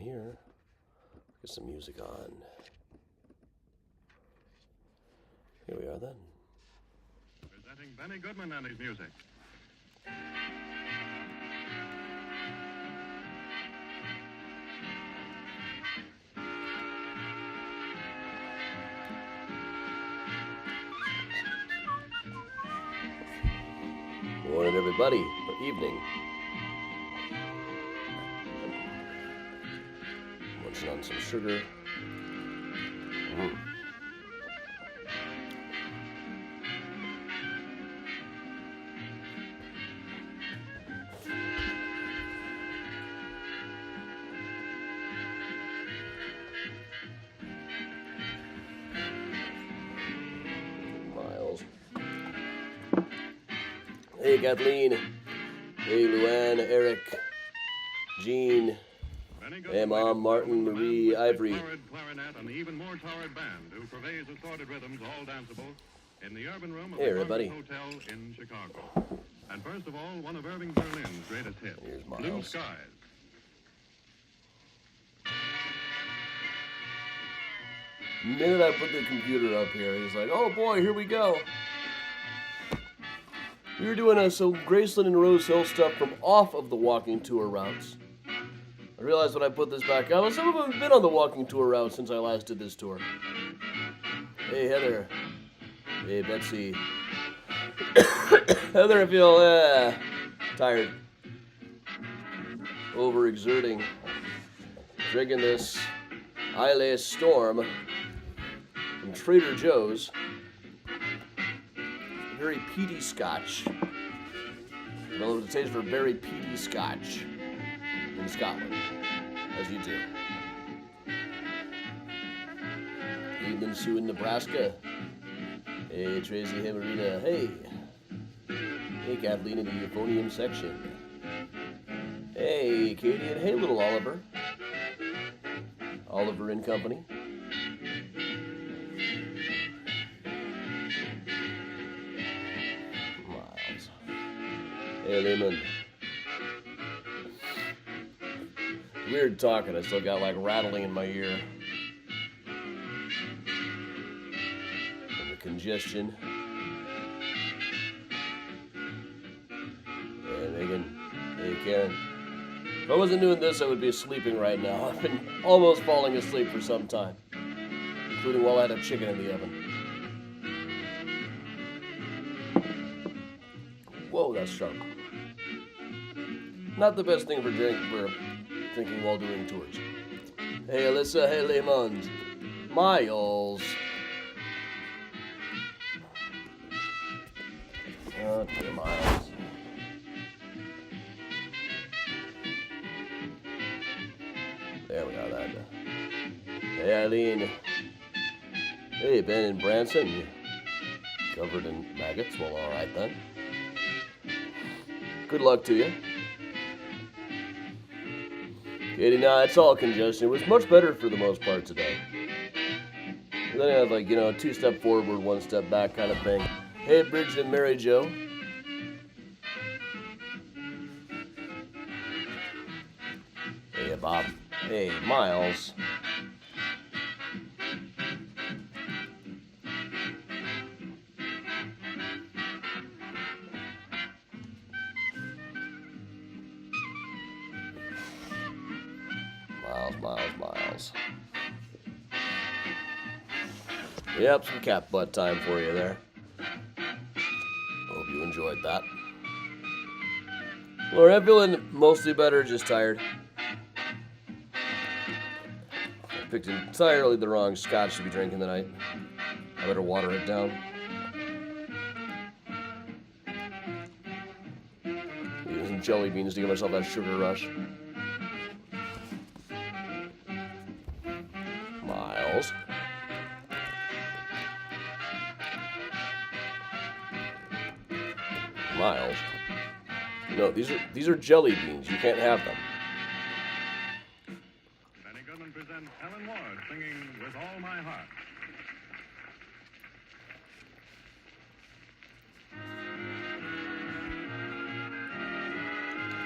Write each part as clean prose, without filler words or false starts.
here. Get some music on. Here we are then. Presenting Benny Goodman and his music. Morning, everybody, or evening. Munching on some sugar. Miles. Hey, Kathleen. Hey, Luann, Eric, Jean. Hey, Mom, Martin, Marie, Ivory. Clarinet and the even more towered band who purveys assorted rhythms, all danceable, in the urban room of hey, the everybody. Hotel in Chicago. And first of all, one of Irving Berlin's greatest hits, Here's Miles. Blue Skies. The minute I put the computer up here, he's like, oh boy, here we go. We were doing some Graceland and Rose Hill stuff from off of the walking tour routes. I realized when I put this back on, well, some of them have been on the walking tour route since I last did this tour. Hey, Heather. Hey, Betsy. Heather, I feel tired. Overexerting. Drinking this Islay Storm from Trader Joe's. Very peaty scotch. Well, it tastes for very peaty scotch in Scotland, as you do. Evening, Sue in Nebraska. Hey, Tracy, hey, Marita. Hey. Hey, Kathleen in the euphonium section. Hey, Katie, and hey, little Oliver. Oliver and Company. Miles. Hey, Lehman. Weird talking. I still got like rattling in my ear. And the congestion. Hey, Megan. Hey, Karen. If I wasn't doing this, I would be sleeping right now. I've been almost falling asleep for some time, including while I had a chicken in the oven. Whoa, that's sharp. Not the best thing for drinking while doing tours. Hey, Alyssa. Hey, Lemons. Miles. Oh, dear, Miles. There we are, that. Hey, Eileen. Hey, Ben and Branson. You covered in maggots? Well, all right, then. Good luck to you. Katie, nah, it's all congestion. It was much better for the most part today. And then I have, like, a two-step forward, one-step back kind of thing. Hey, Bridget and Mary Jo. Hey, Bob. Hey, Miles. Miles. Yep, some cat butt time for you there. Hope you enjoyed that. Well, I'm feeling mostly better, just tired. I picked entirely the wrong scotch to be drinking tonight. I better water it down. Eating some jelly beans to give myself that sugar rush. Miles. Miles. No, these are jelly beans. You can't have them. Benny Goodman presents Helen Ward singing With All My Heart.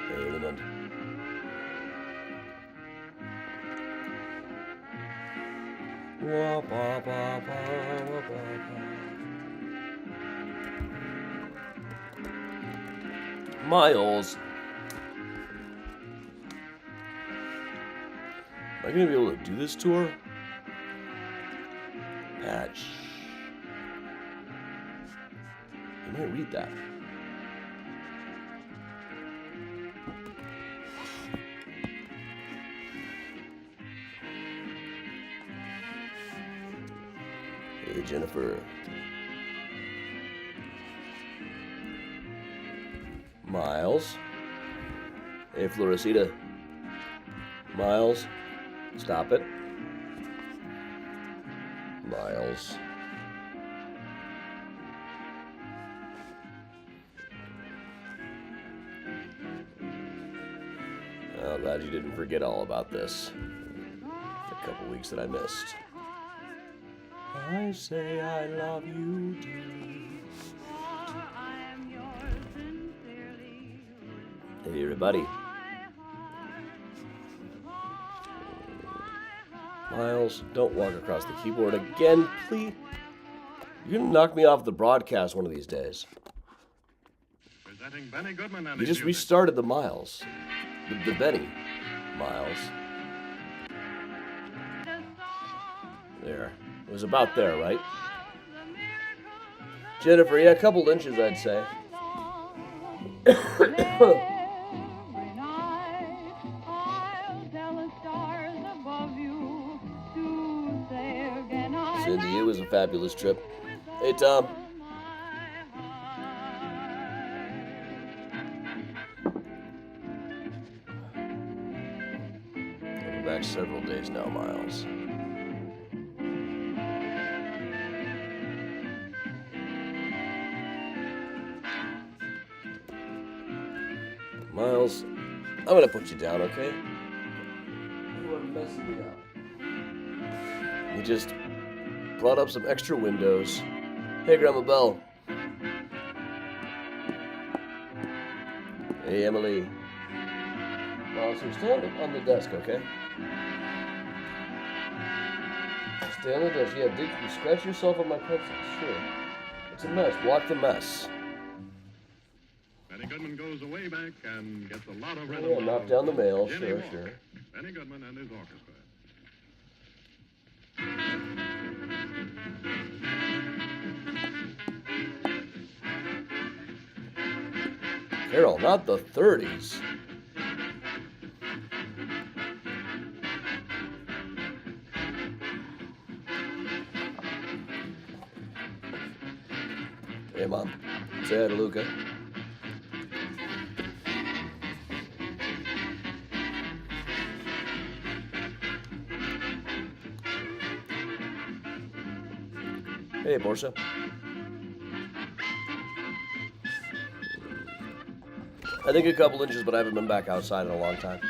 Hey, Lemon. Wah, ba, ba, ba, wah, ba, ba. Miles. Am I gonna be able to do this tour? Patch. You might read that. Hey, Jennifer. Miles. Hey, Floresita. Miles. Stop it. Miles. Oh, glad you didn't forget all about this. The couple weeks that I missed. I say I love you dearly. Hey, everybody. Miles, don't walk across the keyboard again, please. You're gonna knock me off the broadcast one of these days. Presenting Benny Goodman and You his just music. restarted the Miles. The Benny. Miles. There. It was about there, right? Jennifer, yeah, a couple inches, I'd say. Cindy, it was a fabulous trip. Hey, Tom. I'll be back several days now, Miles. Miles, I'm gonna put you down, okay? You are messing me up. You just brought up some extra windows. Hey, Grandma Belle. Hey, Emily. Well, so stay on the desk, okay? Stay on the desk. Yeah, did you scratch yourself on my pencil? Sure. It's a mess. Block the mess. Benny Goodman goes way back and gets a lot of rhythm. Yeah, knock down the mail. Jimmy Sure, Walker. sure. Benny Goodman and his orchestra. Carol, not the 30s. Hey, Mom. Say hi to Luca. Hey, Portia. I think a couple inches, but I haven't been back outside in a long time.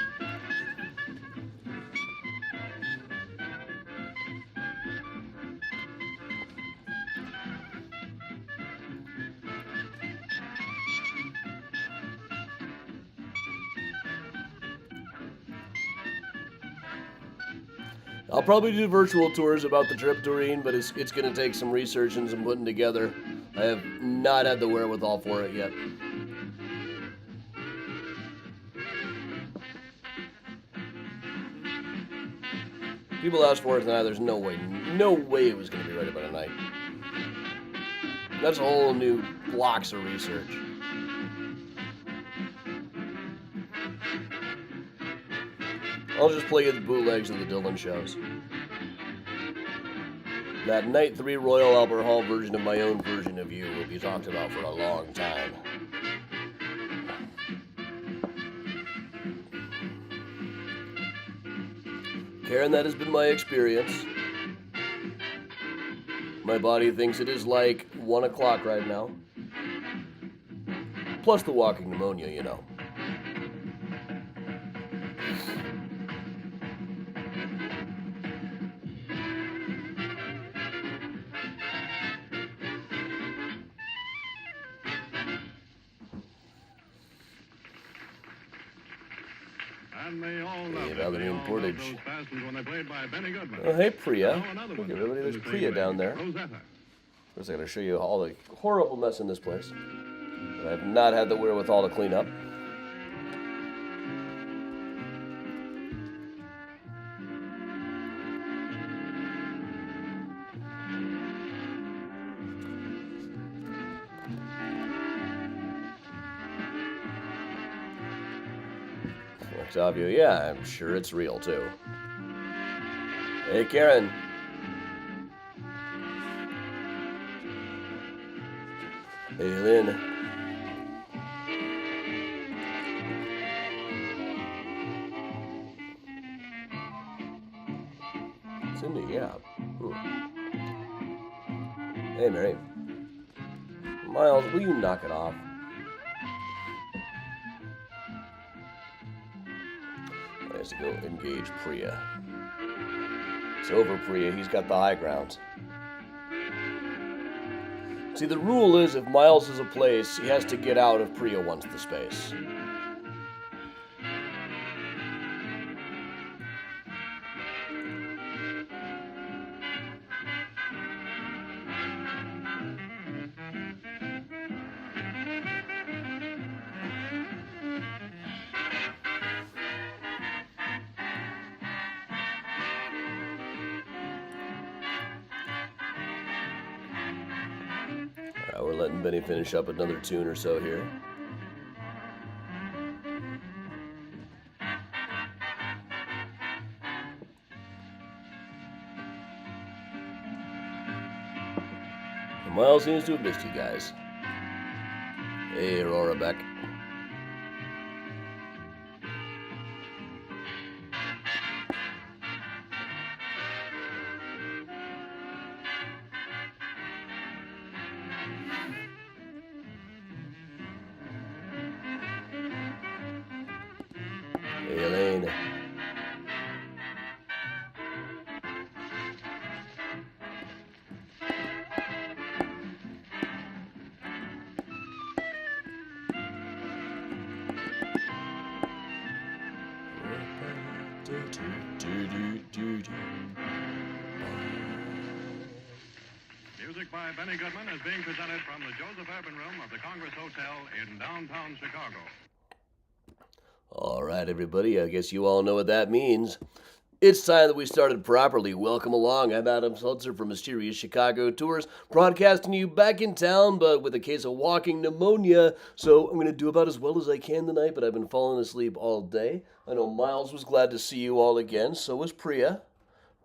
I'll probably do virtual tours about the trip, Doreen, but it's going to take some research and some putting together. I have not had the wherewithal for it yet. People asked for it tonight. There's no way it was going to be ready by tonight. That's a whole new blocks of research. I'll just play you the bootlegs of the Dylan shows. That Night 3 Royal Albert Hall version of my own version of you will be talked about for a long time. Karen, that has been my experience. My body thinks it is like 1 o'clock right now. Plus the walking pneumonia, you know. And and they all loved Hey, it. Valerie They all and loved Portage. those bastards when they played by Benny Goodman. Oh, hey, Priya. Now another Look, one everybody, in there's the same Priya down vein, there. Rosetta. First, I gotta show you all the horrible mess in this place that I've not had the wherewithal to clean up. Octavio, yeah, I'm sure it's real too. Hey, Karen. Hey, Lynn. Cindy, yeah. Hey, Mary. Miles, will you knock it off? I has to go engage Priya. It's over, Priya. He's got the high ground. See, the rule is if Miles is a place, he has to get out if Priya wants the space. We're letting Benny finish up another tune or so here. And Miles seems to have missed you guys. Hey, Aurora Beck. Hey, Elaine. Music by Benny Goodman is being presented from the Joseph Urban Room of the Congress Hotel in downtown Chicago. All right, everybody, I guess you all know what that means. It's time that we started properly. Welcome along. I'm Adam Seltzer from Mysterious Chicago Tours, broadcasting to you back in town, but with a case of walking pneumonia. So I'm going to do about as well as I can tonight, but I've been falling asleep all day. I know Miles was glad to see you all again. So was Priya.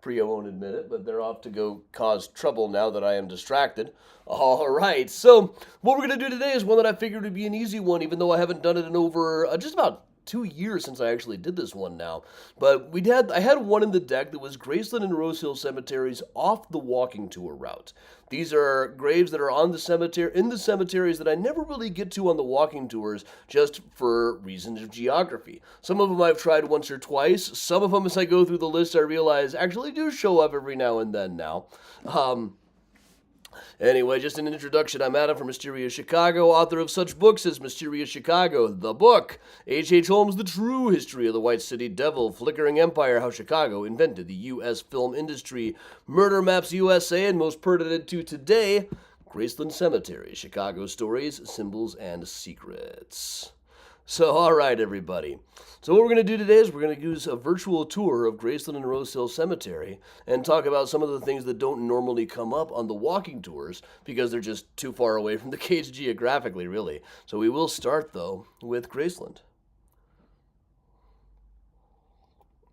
Priya won't admit it, but they're off to go cause trouble now that I am distracted. All right, so what we're going to do today is one that I figured would be an easy one, even though I haven't done it in over just about 2 years since I actually did this one now. But I had one in the deck that was Graceland and Rose Hill cemeteries off the walking tour route. These are graves that are in the cemeteries that I never really get to on the walking tours just for reasons of geography. Some of them I've tried once or twice. Some of them, as I go through the list, I realize actually do show up every now and then now. Anyway, just an introduction. I'm Adam from Mysterious Chicago, author of such books as Mysterious Chicago, The Book, H.H. Holmes' The True History of the White City Devil, Flickering Empire, How Chicago Invented the U.S. Film Industry, Murder Maps USA, and most pertinent to today, Graceland Cemetery, Chicago Stories, Symbols, and Secrets. So, all right, everybody. So what we're going to do today is we're going to use a virtual tour of Graceland and Rose Hill Cemetery and talk about some of the things that don't normally come up on the walking tours because they're just too far away from the cage geographically, really. So we will start, though, with Graceland.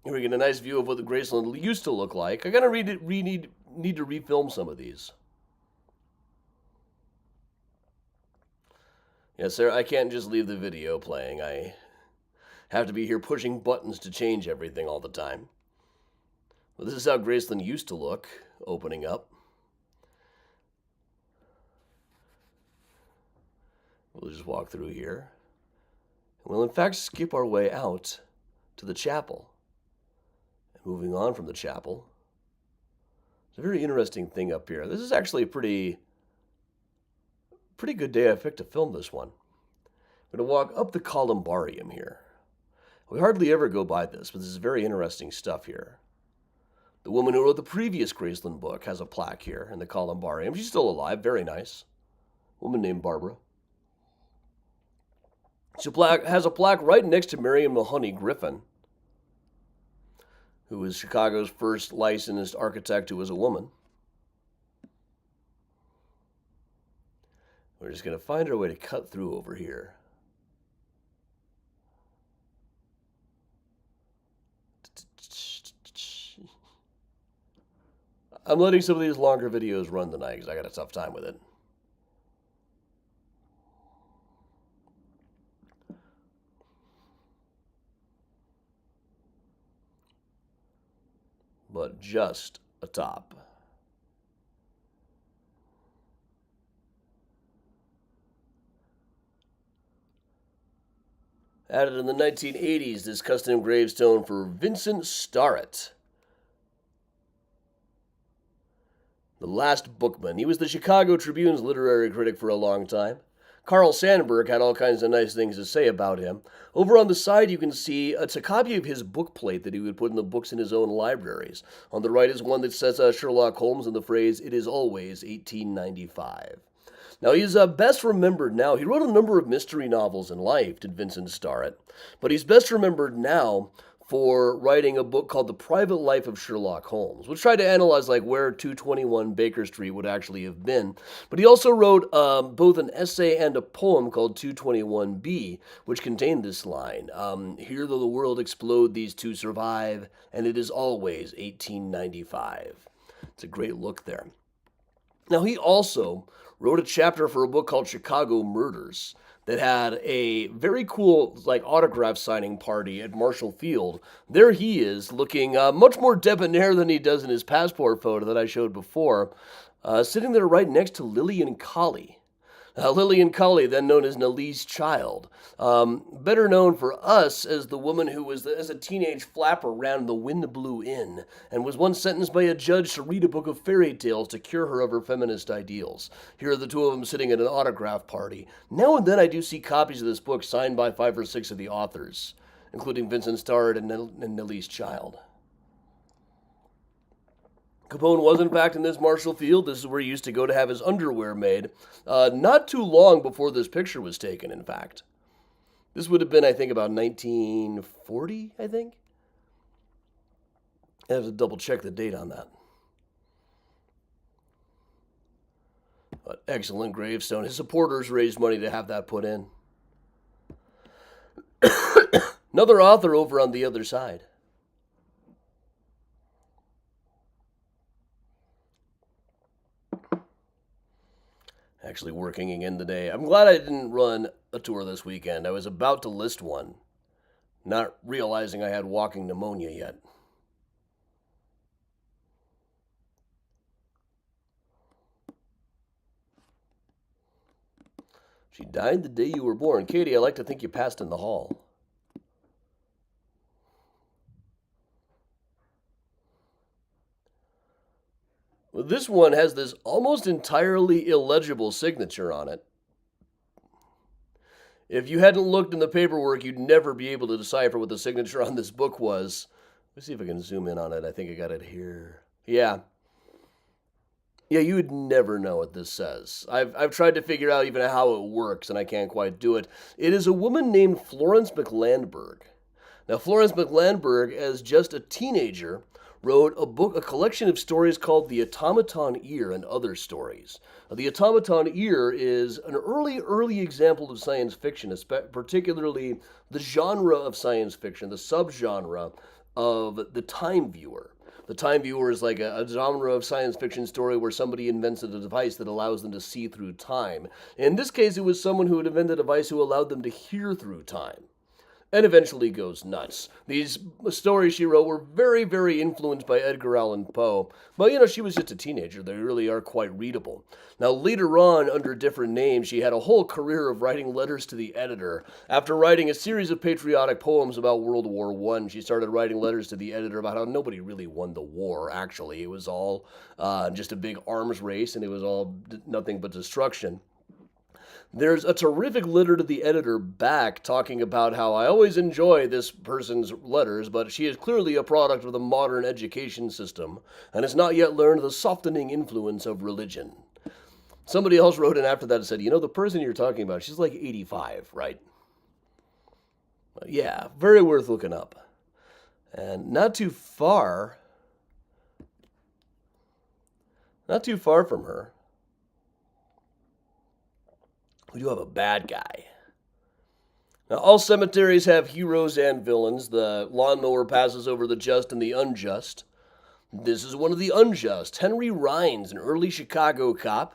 Here we get a nice view of what the Graceland used to look like. I gotta need to refilm some of these. Yes, sir, I can't just leave the video playing. I have to be here pushing buttons to change everything all the time. Well, this is how Graceland used to look, opening up. We'll just walk through here. We'll, in fact, skip our way out to the chapel. And moving on from the chapel, there's a very interesting thing up here. This is actually a pretty good day I picked to film this one. I'm going to walk up the columbarium here. We hardly ever go by this, but this is very interesting stuff here. The woman who wrote the previous Graceland book has a plaque here in the columbarium. She's still alive, very nice. Woman named Barbara. She has a plaque right next to Marion Mahoney Griffin, who was Chicago's first licensed architect who was a woman. We're just going to find our way to cut through over here. I'm letting some of these longer videos run tonight because I got a tough time with it. But just a top. Added in the 1980s, this custom gravestone for Vincent Starrett. The last bookman. He was the Chicago Tribune's literary critic for a long time. Carl Sandburg had all kinds of nice things to say about him. Over on the side, you can see it's a copy of his book plate that he would put in the books in his own libraries. On the right is one that says Sherlock Holmes and the phrase, "It is always 1895. Now, he's best remembered now. He wrote a number of mystery novels in life, did Vincent Starrett, but he's best remembered now for writing a book called The Private Life of Sherlock Holmes, which tried to analyze like where 221 Baker Street would actually have been. But he also wrote both an essay and a poem called 221B, which contained this line, "Here though the world explode, these two survive, and it is always 1895. It's a great look there. Now, he also wrote a chapter for a book called Chicago Murders that had a very cool autograph signing party at Marshall Field. There he is, looking much more debonair than he does in his passport photo that I showed before, sitting there right next to Lillian Colley. Lillian Colley, then known as Nelly's Child, better known for us as the woman who was, as a teenage flapper, ran the Wind Blew In, and was once sentenced by a judge to read a book of fairy tales to cure her of her feminist ideals. Here are the two of them sitting at an autograph party. Now and then I do see copies of this book signed by 5 or 6 of the authors, including Vincent Starrett and Nelly's Child. Capone was, in fact, in this Marshall Field. This is where he used to go to have his underwear made. Not too long before this picture was taken, in fact. This would have been, I think, about 1940, I think. I have to double check the date on that. But excellent gravestone. His supporters raised money to have that put in. Another author over on the other side. Actually working again today. I'm glad I didn't run a tour this weekend. I was about to list one, not realizing I had walking pneumonia yet. She died the day you were born. Katie, I like to think you passed in the hall. Well, this one has this almost entirely illegible signature on it. If you hadn't looked in the paperwork, you'd never be able to decipher what the signature on this book was. Let's see if I can zoom in on it. I think I got it here. Yeah, you would never know what this says. I've tried to figure out even how it works, and I can't quite do it. It is a woman named Florence McLandberg. Now, Florence McLandberg, as just a teenager, wrote a collection of stories called The Automaton Ear and Other Stories. The Automaton Ear is an early example of science fiction, particularly the genre of science fiction, the subgenre of the time viewer. The time viewer is like a genre of science fiction story where somebody invents a device that allows them to see through time. In this case, it was someone who had invented a device who allowed them to hear through time, and eventually goes nuts. These stories she wrote were very, very influenced by Edgar Allan Poe. But, she was just a teenager. They really are quite readable. Now, later on, under different names, she had a whole career of writing letters to the editor. After writing a series of patriotic poems about World War I, she started writing letters to the editor about how nobody really won the war, actually. It was all just a big arms race, and it was all nothing but destruction. There's a terrific letter to the editor back talking about how I always enjoy this person's letters, but she is clearly a product of the modern education system and has not yet learned the softening influence of religion. Somebody else wrote in after that and said, the person you're talking about, she's like 85, right? Yeah, very worth looking up. And not too far from her, we do have a bad guy. Now, all cemeteries have heroes and villains. The lawnmower passes over the just and the unjust. This is one of the unjust. Henry Rhines, an early Chicago cop,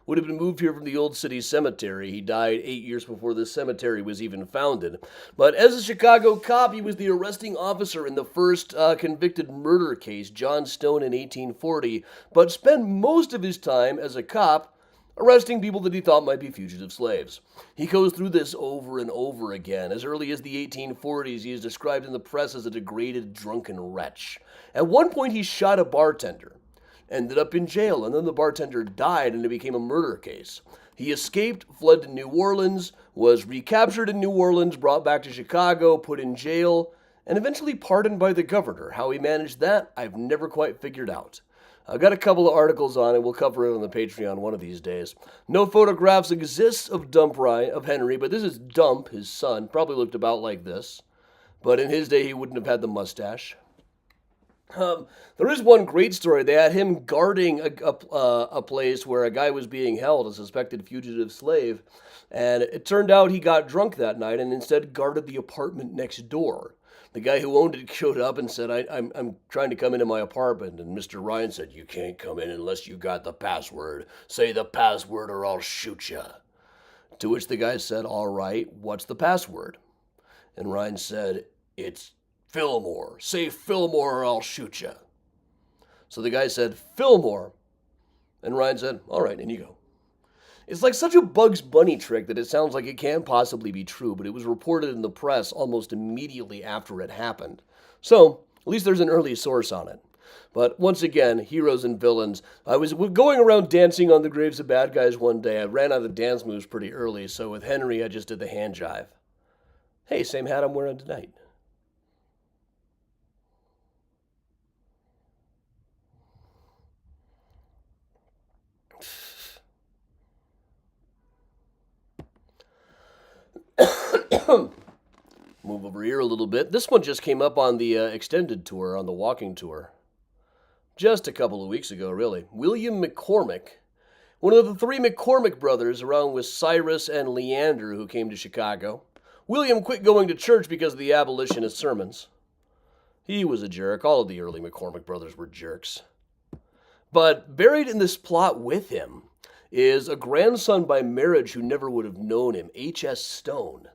would have been moved here from the Old City Cemetery. He died 8 years before this cemetery was even founded. But as a Chicago cop, he was the arresting officer in the first convicted murder case, John Stone, in 1840, but spent most of his time as a cop arresting people that he thought might be fugitive slaves. He goes through this over and over again. As early as the 1840s, he is described in the press as a degraded, drunken wretch. At one point, he shot a bartender, ended up in jail, and then the bartender died and it became a murder case. He escaped, fled to New Orleans, was recaptured in New Orleans, brought back to Chicago, put in jail, and eventually pardoned by the governor. How he managed that, I've never quite figured out. I've got a couple of articles on it. We'll cover it on the Patreon one of these days. No photographs exist of Henry, but this is Dump, his son. Probably looked about like this. But in his day, he wouldn't have had the mustache. There is one great story. They had him guarding a place where a guy was being held, a suspected fugitive slave. And it turned out he got drunk that night and instead guarded the apartment next door. The guy who owned it showed up and said, I'm trying to come into my apartment. And Mr. Ryan said, you can't come in unless you got the password. Say the password or I'll shoot you. To which the guy said, all right, what's the password? And Ryan said, it's Fillmore. Say Fillmore or I'll shoot you. So the guy said, Fillmore. And Ryan said, all right, in you go. It's like such a Bugs Bunny trick that it sounds like it can't possibly be true, but it was reported in the press almost immediately after it happened. So, at least there's an early source on it. But once again, heroes and villains. I was going around dancing on the graves of bad guys one day. I ran out of dance moves pretty early, so with Henry, I just did the hand jive. Hey, same hat I'm wearing tonight. Move over here a little bit. This one just came up on the extended tour, on the walking tour. Just a couple of weeks ago, really. William McCormick, one of the three McCormick brothers, along with Cyrus and Leander, who came to Chicago. William quit going to church because of the abolitionist sermons. He was a jerk. All of the early McCormick brothers were jerks. But buried in this plot with him is a grandson by marriage who never would have known him, H.S. Stone,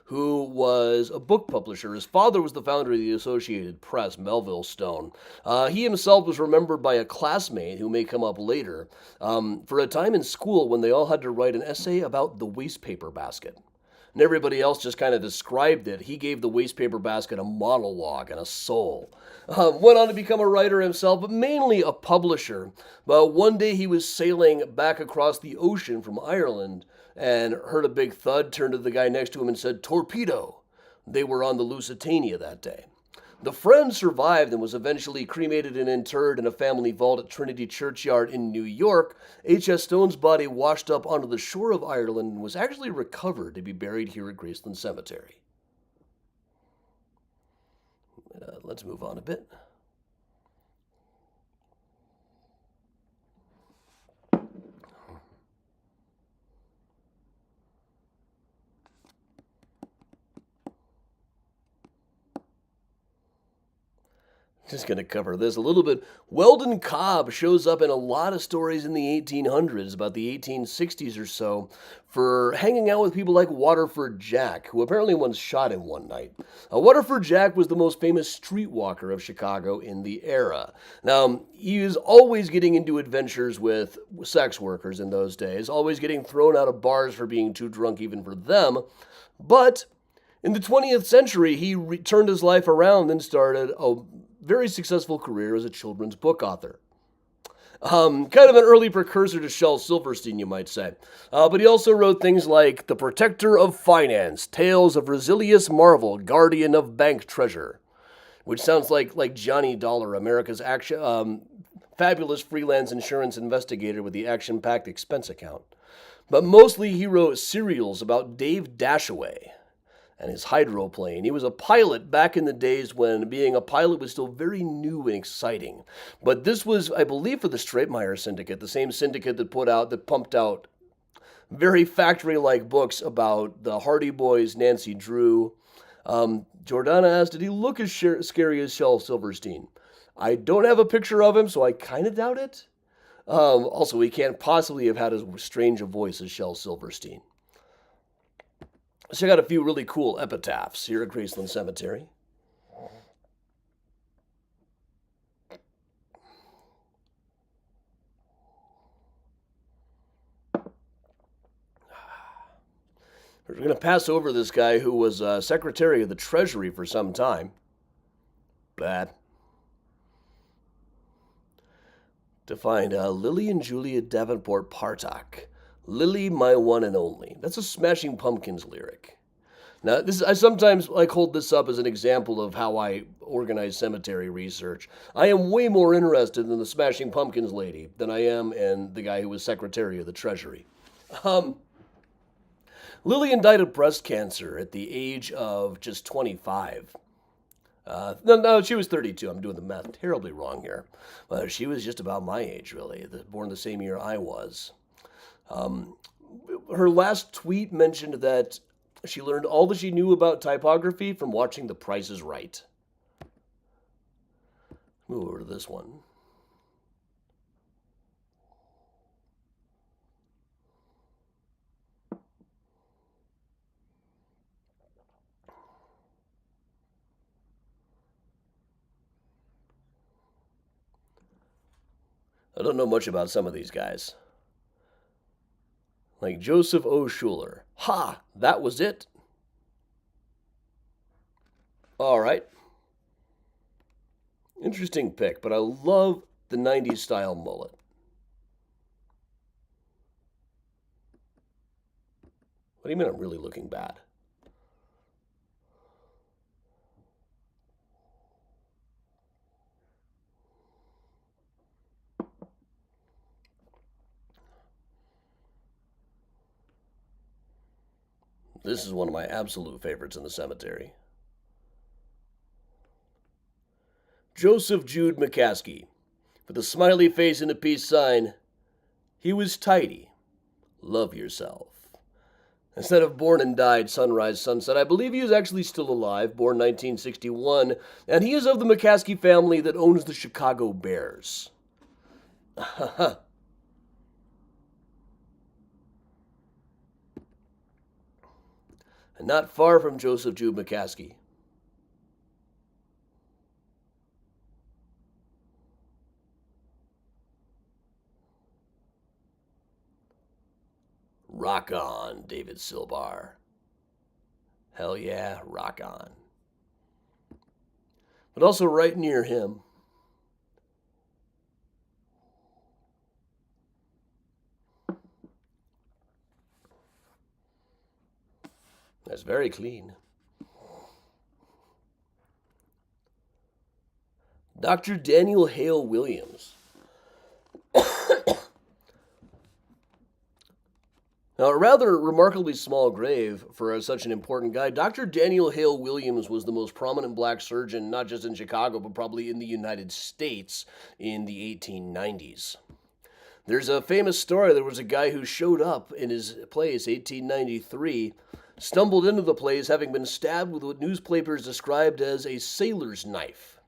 who was a book publisher. His father was the founder of the Associated Press, Melville Stone. He himself was remembered by a classmate who may come up later for a time in school when they all had to write an essay about the wastepaper basket. And everybody else just kind of described it. He gave the wastepaper basket a monologue and a soul. Went on to become a writer himself, but mainly a publisher. But one day he was sailing back across the ocean from Ireland and heard a big thud, turned to the guy next to him and said, torpedo. They were on the Lusitania that day. The friend survived and was eventually cremated and interred in a family vault at Trinity Churchyard in New York. H.S. Stone's body washed up onto the shore of Ireland and was actually recovered to be buried here at Graceland Cemetery. Let's move on a bit. Just going to cover this a little bit. Weldon Cobb shows up in a lot of stories in the 1800s, about the 1860s or so, for hanging out with people like Waterford Jack, who apparently once shot him one night. Waterford Jack was the most famous streetwalker of Chicago in the era. Now, he was always getting into adventures with sex workers in those days, always getting thrown out of bars for being too drunk even for them, but in the 20th century, he turned his life around and started a very successful career as a children's book author. Kind of an early precursor to Shel Silverstein, you might say. But he also wrote things like The Protector of Finance, Tales of Resilius Marvel, Guardian of Bank Treasure, which sounds like Johnny Dollar, America's fabulous freelance insurance investigator with the action-packed expense account. But mostly he wrote serials about Dave Dashaway and his hydroplane. He was a pilot back in the days when being a pilot was still very new and exciting. But this was, I believe, for the Straitmeyer Syndicate, the same syndicate that pumped out very factory-like books about the Hardy Boys, Nancy Drew. Jordana asked, did he look as scary as Shel Silverstein? I don't have a picture of him, so I kind of doubt it. Also, he can't possibly have had as strange a voice as Shel Silverstein. So I got a few really cool epitaphs here at Graceland Cemetery. We're going to pass over this guy who was Secretary of the Treasury for some time. Bad. To find Lily and Julia Davenport Partak. Lily, my one and only. That's a Smashing Pumpkins lyric. Now, I sometimes hold this up as an example of how I organize cemetery research. I am way more interested in the Smashing Pumpkins lady than I am in the guy who was Secretary of the Treasury. Lillian died of breast cancer at the age of just 25. No, she was 32. I'm doing the math terribly wrong here. She was just about my age, really, born the same year I was. Her last tweet mentioned that she learned all that she knew about typography from watching The Price is Right. Move over to this one. I don't know much about some of these guys. Like Joseph O. Schuler. Ha! That was it. All right. Interesting pick, but I love the 90s style mullet. What do you mean I'm really looking bad? This is one of my absolute favorites in the cemetery. Joseph Jude McCaskey, with a smiley face and a peace sign. He was tidy. Love yourself. Instead of born and died, sunrise, sunset, I believe he is actually still alive, born 1961, and he is of the McCaskey family that owns the Chicago Bears. And not far from Joseph Jude McCaskey. Rock on, David Silbar. Hell yeah, rock on. But also right near him, that's very clean. Dr. Daniel Hale Williams. Now, a rather remarkably small grave for such an important guy. Dr. Daniel Hale Williams was the most prominent black surgeon, not just in Chicago, but probably in the United States in the 1890s. There's a famous story. There was a guy who showed up in his place, 1893, stumbled into the place having been stabbed with what newspapers described as a sailor's knife.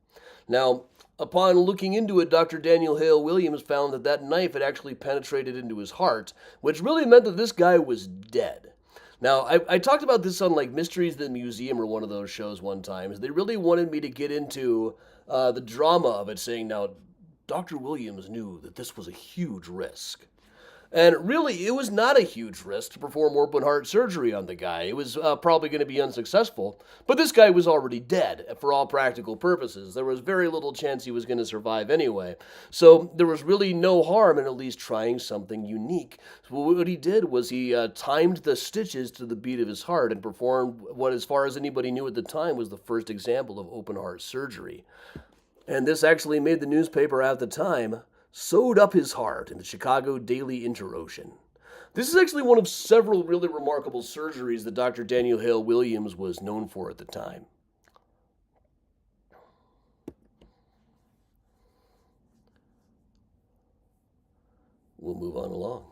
Now, upon looking into it, Dr. Daniel Hale Williams found that knife had actually penetrated into his heart, which really meant that this guy was dead. Now, I talked about this on Mysteries of the Museum or one of those shows one time. They really wanted me to get into the drama of it, saying, now, Dr. Williams knew that this was a huge risk. And really, it was not a huge risk to perform open heart surgery on the guy. It was probably going to be unsuccessful, but this guy was already dead for all practical purposes. There was very little chance he was going to survive anyway. So there was really no harm in at least trying something unique. So what he did was he timed the stitches to the beat of his heart and performed what, as far as anybody knew at the time, was the first example of open heart surgery. And this actually made the newspaper at the time sewed up his heart in the Chicago Daily Inter-Ocean. This is actually one of several really remarkable surgeries that Dr. Daniel Hale Williams was known for at the time. We'll move on along.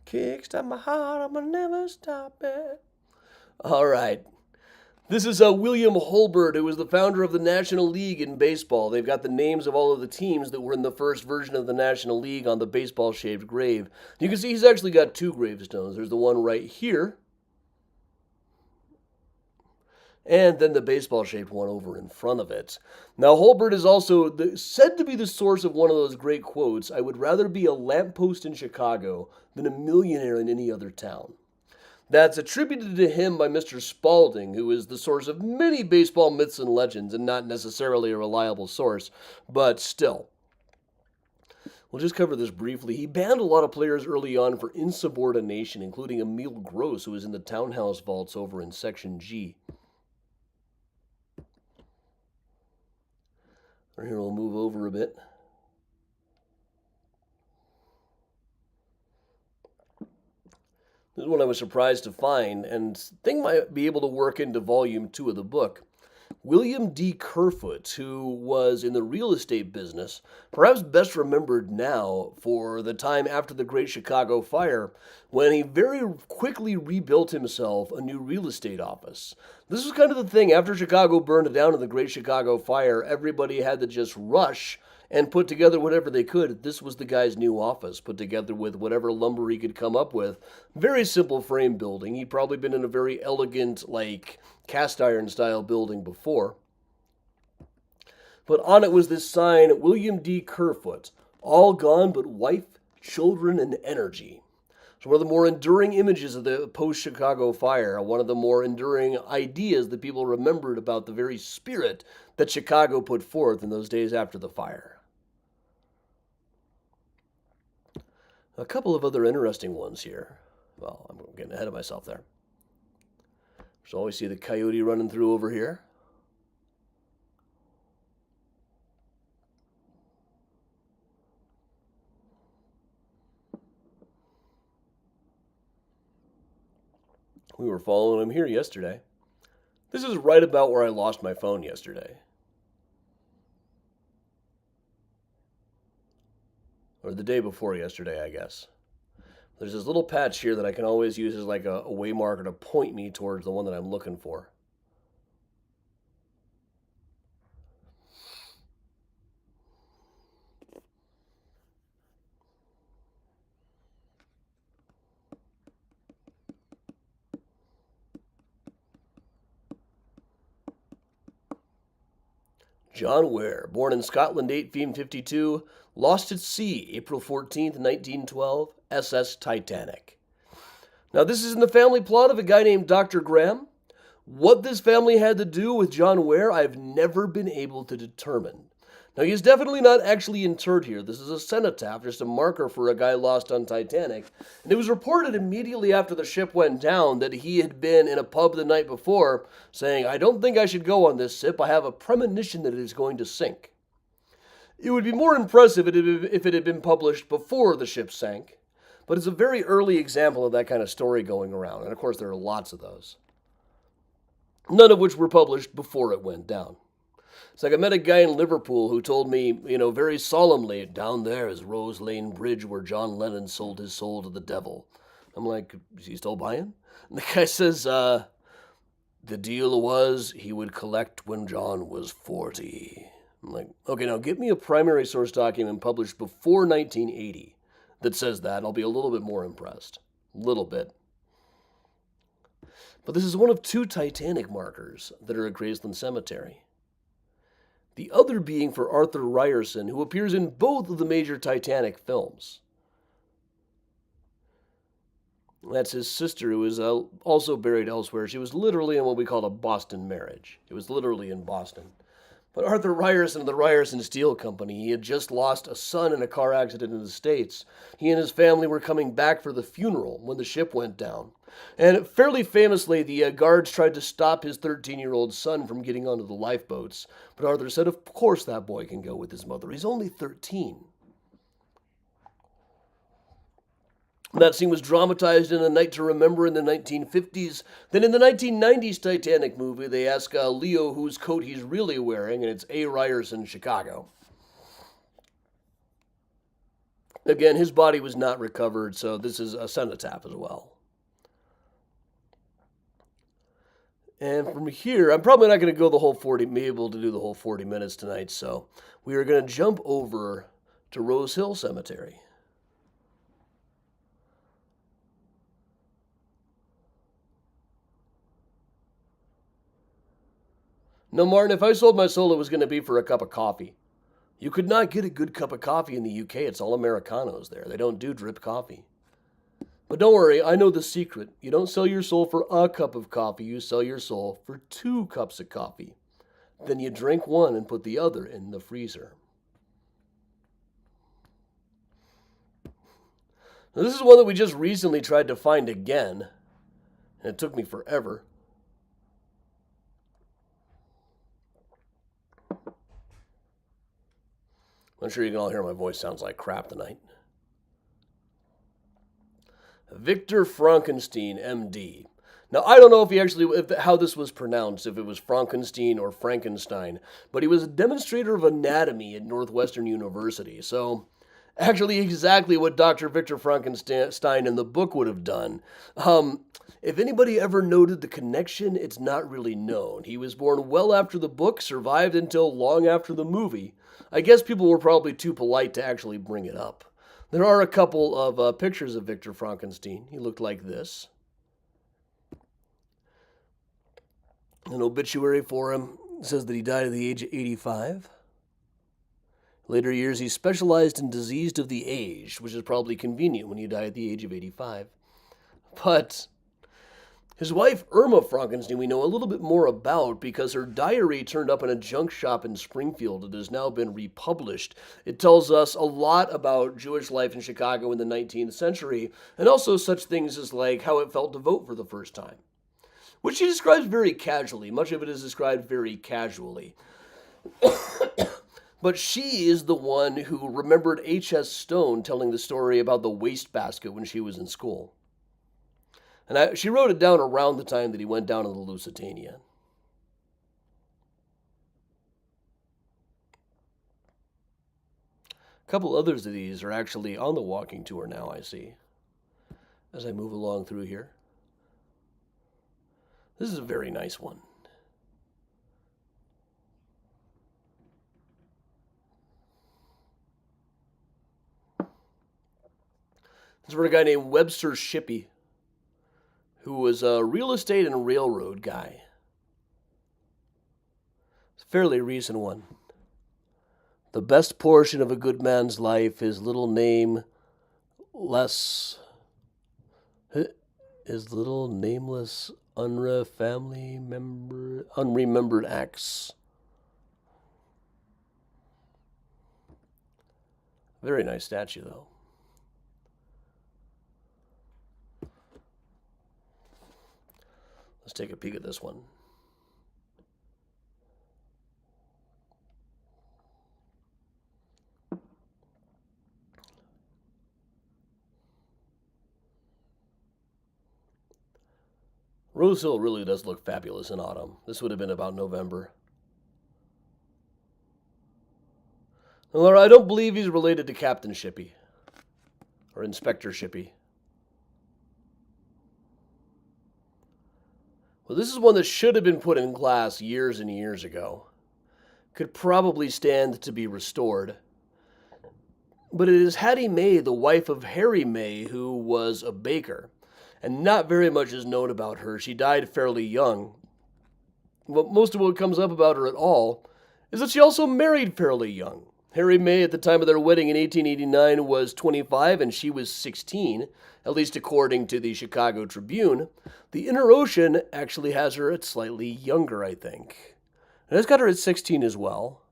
Kickstart my heart, I'ma never stop it. All right. This is William Holbert, who was the founder of the National League in baseball. They've got the names of all of the teams that were in the first version of the National League on the baseball-shaped grave. You can see he's actually got two gravestones. There's the one right here, and then the baseball-shaped one over in front of it. Now, Holbert is also said to be the source of one of those great quotes, "I would rather be a lamppost in Chicago than a millionaire in any other town." That's attributed to him by Mr. Spalding, who is the source of many baseball myths and legends, and not necessarily a reliable source, but still. We'll just cover this briefly. He banned a lot of players early on for insubordination, including Emil Gross, who was in the townhouse vaults over in Section G. Here we'll move over a bit. This is one I was surprised to find, and think might be able to work into volume 2 of the book. William D. Kerfoot, who was in the real estate business, perhaps best remembered now for the time after the Great Chicago Fire, when he very quickly rebuilt himself a new real estate office. This was kind of the thing. After Chicago burned down in the Great Chicago Fire, everybody had to just rush and put together whatever they could. This was the guy's new office, put together with whatever lumber he could come up with. Very simple frame building. He'd probably been in a very elegant, cast iron style building before. But on it was this sign, William D. Kerfoot, all gone but wife, children, and energy. So one of the more enduring images of the post-Chicago fire, one of the more enduring ideas that people remembered about the very spirit that Chicago put forth in those days after the fire. A couple of other interesting ones here. Well, I'm getting ahead of myself there. So always see the coyote running through over here. We were following him here yesterday. This is right about where I lost my phone yesterday. Or the day before yesterday, I guess. There's this little patch here that I can always use as like a way marker to point me towards the one that I'm looking for. John Ware, born in Scotland 1852, lost at sea April 14th, 1912, SS Titanic. Now, this is in the family plot of a guy named Dr. Graham. What this family had to do with John Ware, I've never been able to determine. Now, he's definitely not actually interred here. This is a cenotaph, just a marker for a guy lost on Titanic. And it was reported immediately after the ship went down that he had been in a pub the night before saying, "I don't think I should go on this ship. I have a premonition that it is going to sink." It would be more impressive if it had been published before the ship sank. But it's a very early example of that kind of story going around. And of course, there are lots of those. None of which were published before it went down. It's like I met a guy in Liverpool who told me, very solemnly, "Down there is Rose Lane Bridge where John Lennon sold his soul to the devil." I'm like, "Is he still buying?" And the guy says, "The deal was he would collect when John was 40. I'm like, okay, now get me a primary source document published before 1980 that says that, and I'll be a little bit more impressed. A little bit. But this is one of 2 Titanic markers that are at Graceland Cemetery. The other being for Arthur Ryerson, who appears in both of the major Titanic films. That's his sister, who is also buried elsewhere. She was literally in what we call a Boston marriage. It was literally in Boston. But Arthur Ryerson of the Ryerson Steel Company, he had just lost a son in a car accident in the States. He and his family were coming back for the funeral when the ship went down. And fairly famously, the guards tried to stop his 13-year-old son from getting onto the lifeboats. But Arthur said, of course that boy can go with his mother. He's only 13. That scene was dramatized in A Night to Remember in the 1950s. Then in the 1990s Titanic movie, they ask Leo whose coat he's really wearing, and it's A. Ryerson, Chicago. Again, his body was not recovered, so this is a cenotaph as well. And from here, I'm probably not going to go the whole 40, be able to do the whole 40 minutes tonight, so we are going to jump over to Rose Hill Cemetery. No, Martin, if I sold my soul, it was going to be for a cup of coffee. You could not get a good cup of coffee in the UK. It's all Americanos there. They don't do drip coffee. But don't worry, I know the secret. You don't sell your soul for a cup of coffee. You sell your soul for 2 cups of coffee. Then you drink one and put the other in the freezer. Now, this is one that we just recently tried to find again, and it took me forever. I'm sure you can all hear my voice sounds like crap tonight. Victor Frankenstein, M.D. Now, I don't know how this was pronounced, if it was Frankenstein or Frankenstein, but he was a demonstrator of anatomy at Northwestern University. So, actually exactly what Dr. Victor Frankenstein in the book would have done. If anybody ever noted the connection, it's not really known. He was born well after the book, survived until long after the movie. I guess people were probably too polite to actually bring it up. There are a couple of pictures of Victor Frankenstein. He looked like this. An obituary for him says that he died at the age of 85. Later years, he specialized in disease of the aged, which is probably convenient when you die at the age of 85. But his wife, Irma Frankenstein, we know a little bit more about because her diary turned up in a junk shop in Springfield. It has now been republished. It tells us a lot about Jewish life in Chicago in the 19th century, and also such things as like how it felt to vote for the first time, which she describes very casually. Much of it is described very casually. But she is the one who remembered H.S. Stone telling the story about the wastebasket when she was in school. And she wrote it down around the time that he went down to the Lusitania. A couple others of these are actually on the walking tour now, I see, as I move along through here. This is a very nice one. This is for a guy named Webster Shippey, who was a real estate and railroad guy. It's a fairly recent one. The best portion of a good man's life, his little nameless unremembered acts. Very nice statue, though. Let's take a peek at this one. Rose Hill really does look fabulous in autumn. This would have been about November. Well, I don't believe he's related to Captain Shippey or Inspector Shippey. Well, this is one that should have been put in glass years and years ago. could probably stand to be restored. But it is Hattie May, the wife of Harry May, who was a baker, and not very much is known about her. She died fairly young. Most of what comes up about her at all is that she also married fairly young. Harry May, at the time of their wedding in 1889, was 25 and she was 16, at least according to the Chicago Tribune. The Inner Ocean actually has her at slightly younger, I think. And it's got her at 16 as well.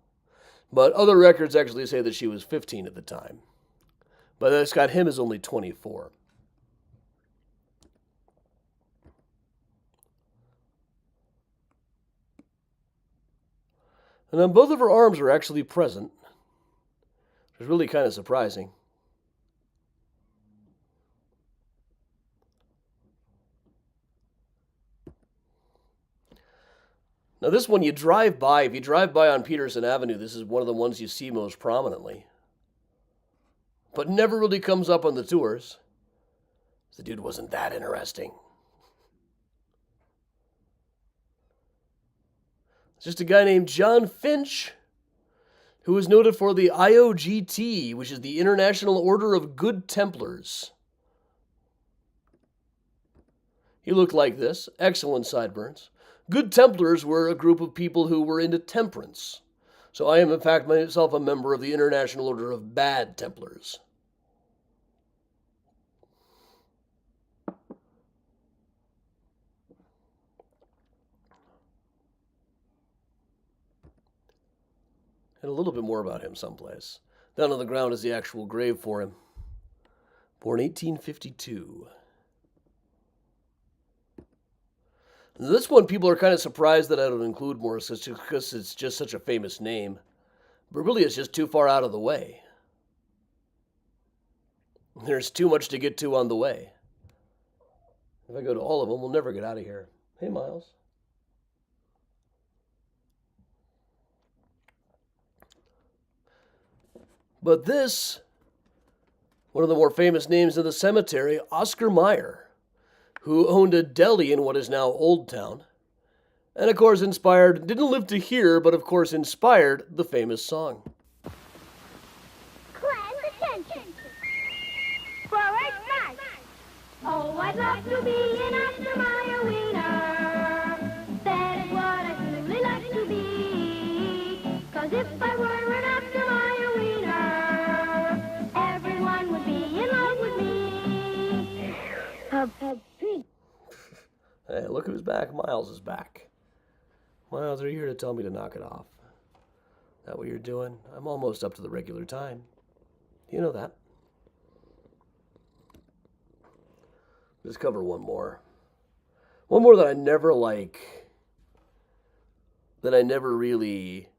But other records actually say that she was 15 at the time. But it's got him as only 24. And then both of her arms are actually present. It's really kind of surprising. Now this one, if you drive by on Peterson Avenue, this is one of the ones you see most prominently. But never really comes up on the tours. The dude wasn't that interesting. It's just a guy named John Finch, who is noted for the IOGT, which is the International Order of Good Templars. He looked like this, excellent sideburns. Good Templars were a group of people who were into temperance. So I am, in fact, myself a member of the International Order of Bad Templars. And a little bit more about him someplace. Down on the ground is the actual grave for him. Born 1852. This one, people are kind of surprised that I don't include more because it's just such a famous name. But really, it's just too far out of the way. There's too much to get to on the way. If I go to all of them, we'll never get out of here. Hey, Miles. But this, one of the more famous names in the cemetery, Oscar Mayer, who owned a deli in what is now Old Town, and of course didn't live to hear, but of course inspired the famous song. Class attention. Forward march. Oh, I'd love to be an Oscar Mayer wiener. That is what I'd really like to be. 'Cause if I were an Oscar Mayer wiener, everyone would be in love with me. Hey, look who's back. Miles is back. Miles, are you here to tell me to knock it off? Is that what you're doing? I'm almost up to the regular time. You know that. Let's cover one more. One more that I never really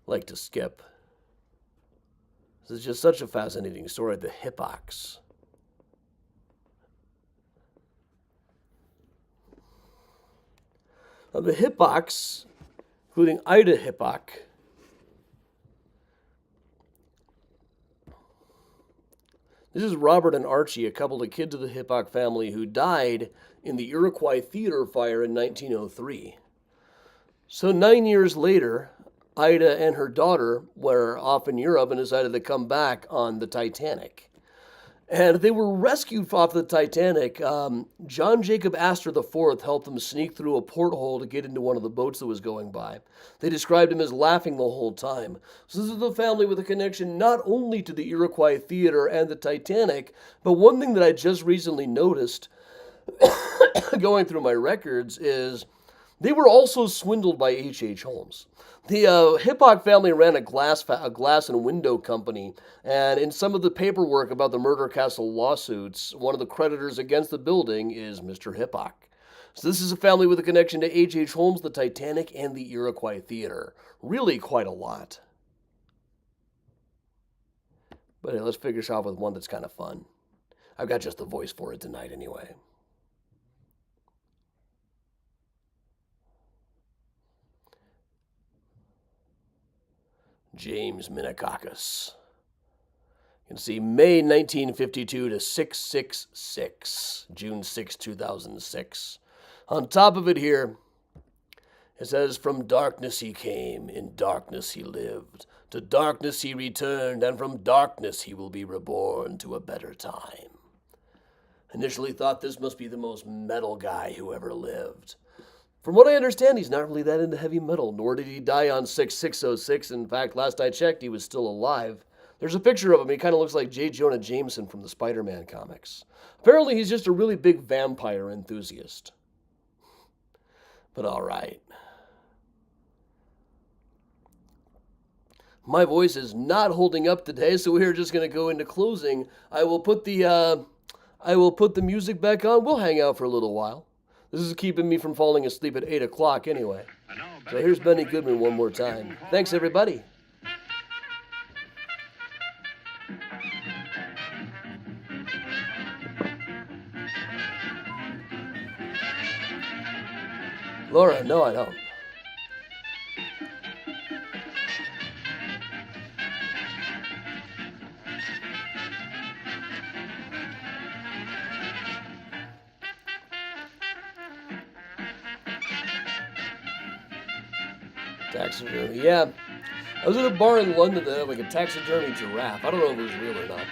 like to skip. This is just such a fascinating story, the Hippocks. Now, the Hippocks, including Ida Hippock, this is Robert and Archie, a couple of kids of the Hippock family who died in the Iroquois Theater fire in 1903. So 9 years later, Ida and her daughter were off in Europe and decided to come back on the Titanic. And they were rescued off the Titanic. John Jacob Astor IV helped them sneak through a porthole to get into one of the boats that was going by. They described him as laughing the whole time. So this is a family with a connection not only to the Iroquois Theater and the Titanic, but one thing that I just recently noticed going through my records is they were also swindled by H.H. Holmes. The Hippock family ran a glass and window company, and in some of the paperwork about the Murder Castle lawsuits, one of the creditors against the building is Mr. Hippock. So this is a family with a connection to H.H. Holmes, the Titanic, and the Iroquois Theater. Really quite a lot. But hey, let's finish off with one that's kind of fun. I've got just the voice for it tonight anyway. James Minnecoccus. You can see May 1952 to 666, June 6, 2006. On top of it here It says, "From darkness he came, in darkness he lived. To darkness he returned, and from darkness he will be reborn to a better time." Initially thought this must be the most metal guy who ever lived. From what I understand, he's not really that into heavy metal, nor did he die on 6606. In fact, last I checked, he was still alive. There's a picture of him. He kind of looks like J. Jonah Jameson from the Spider-Man comics. Apparently, he's just a really big vampire enthusiast. But all right. My voice is not holding up today, so we're just going to go into closing. I will put the music back on. We'll hang out for a little while. This is keeping me from falling asleep at 8 o'clock anyway. So here's Benny Goodman one more time. Thanks, everybody. Laura, no, I don't. Taxidermy, yeah. I was at a bar in London that had like a taxidermy giraffe. I don't know if it was real or not.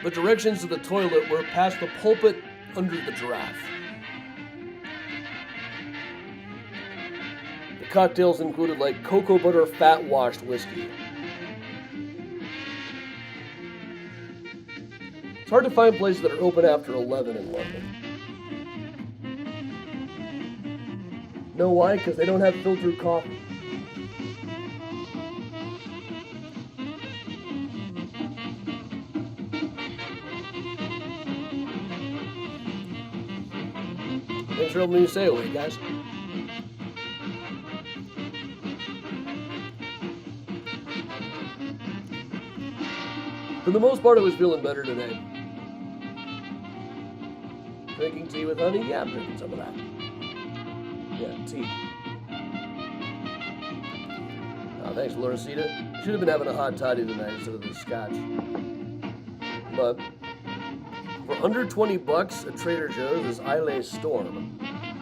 But directions to the toilet were past the pulpit under the giraffe. The cocktails included like cocoa butter fat washed whiskey. It's hard to find places that are open after 11 in London. Know why? Because they don't have filtered coffee. Thanks for helping me stay awake, guys. For the most part, I was feeling better today. Drinking tea with honey? Yeah, I'm drinking some of that. Yeah, tea. Oh, thanks, Loracita. Should have been having a hot toddy tonight instead of the scotch. But for under $20 at Trader Joe's, this Islay Storm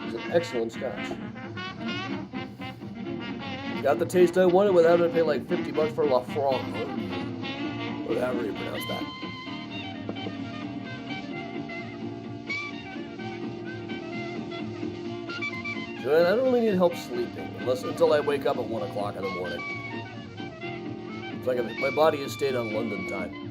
is an excellent scotch. Got the taste I wanted without having to pay like $50 for La Franca. Or however you pronounce that. Joanne, I don't really need help sleeping until I wake up at 1 o'clock in the morning. It's like my body has stayed on London time.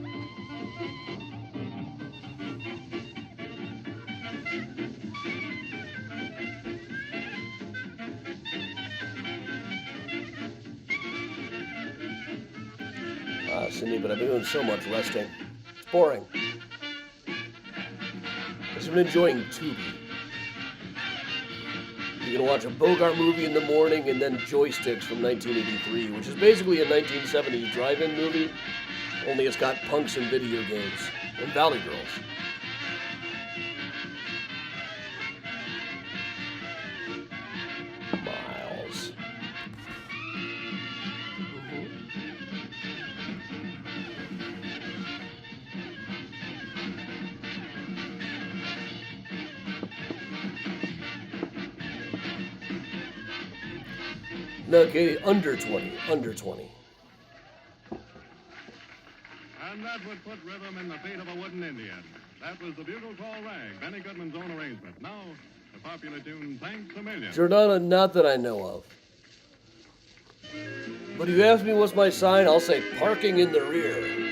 Cindy, but I've been doing so much resting. It's boring. I've just been enjoying Tubi. You can watch a Bogart movie in the morning and then Joysticks from 1983, which is basically a 1970s drive-in movie, only it's got punks and video games and Valley Girls. Miles. No, Katie, under 20. And that would put rhythm in the feet of a wooden Indian. That was the bugle call rag, Benny Goodman's own arrangement. Now, the popular tune, Thanks a Million. Jordana, not that I know of. But if you ask me what's my sign, I'll say parking in the rear.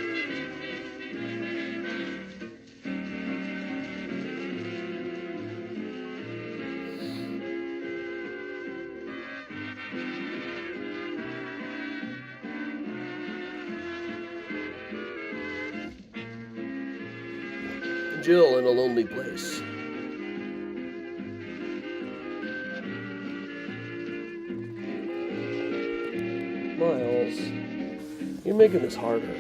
Jill in a lonely place. Miles, you're making this harder.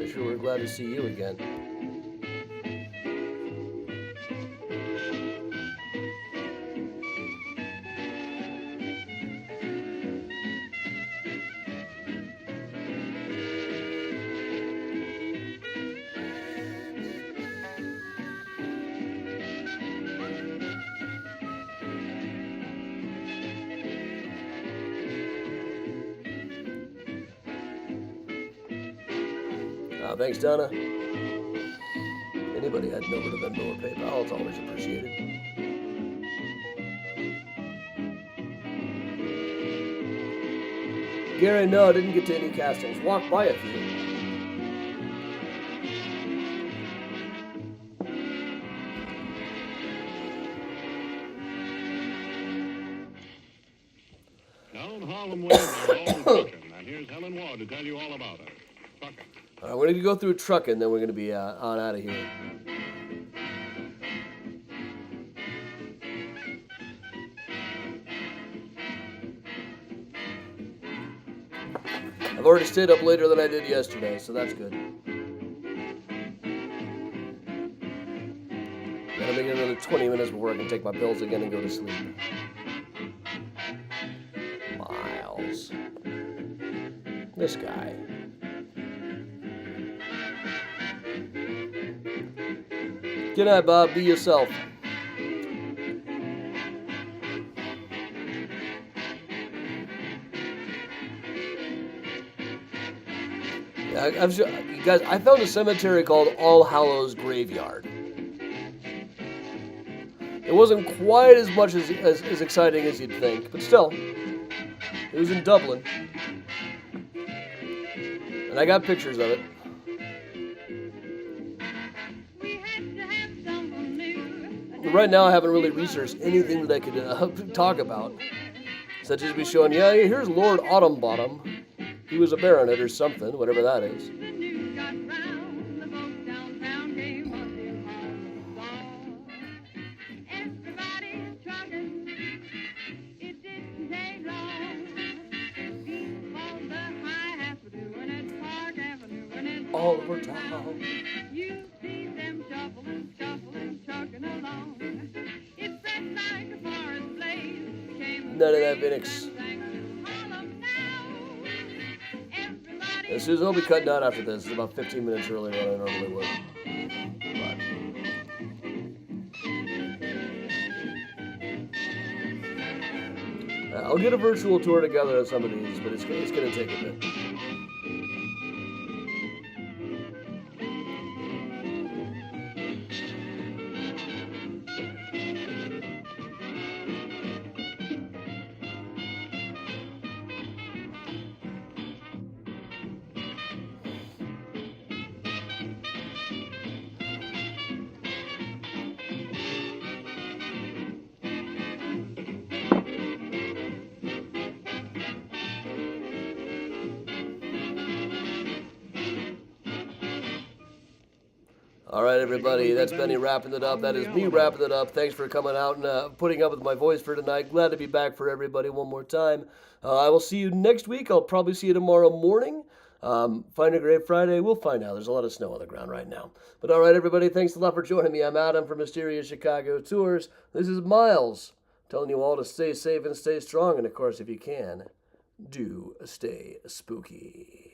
sure we're glad to see you again. Thanks, Donna. Anybody heading over to Venmo or PayPal, it's always appreciated. Gary, no, I didn't get to any castings. Walked by a few. Down Harlem Way, they're all trucking. And here's Helen Ward to tell you all about it. Trucking. All right, we're going to go through trucking, then we're going to be on out of here. I've already stayed up later than I did yesterday, so that's good. Gotta make it another 20 minutes before I can take my pills again and go to sleep. Miles. This guy. Good night, Bob. Be yourself. You guys, I found a cemetery called All Hallows Graveyard. It wasn't quite as much as exciting as you'd think, but still, it was in Dublin. And I got pictures of it. But right now, I haven't really researched anything that I could talk about. Such as be showing, yeah, here's Lord Autumnbottom. He was a baronet or something, whatever that is. All over town. You see them shuffling, trucking along. It spread like a forest blaze. None of that Vinix. Susan, I'll be cutting out after this. It's about 15 minutes earlier than I normally would. But I'll get a virtual tour together of some of these, but it's going to take a bit. All right, everybody, that's Benny wrapping it up. That is me wrapping it up. Thanks for coming out and putting up with my voice for tonight. Glad to be back for everybody one more time. I will see you next week. I'll probably see you tomorrow morning. Find a great Friday. We'll find out. There's a lot of snow on the ground right now. But all right, everybody, thanks a lot for joining me. I'm Adam from Mysterious Chicago Tours. This is Miles telling you all to stay safe and stay strong. And, of course, if you can, do stay spooky.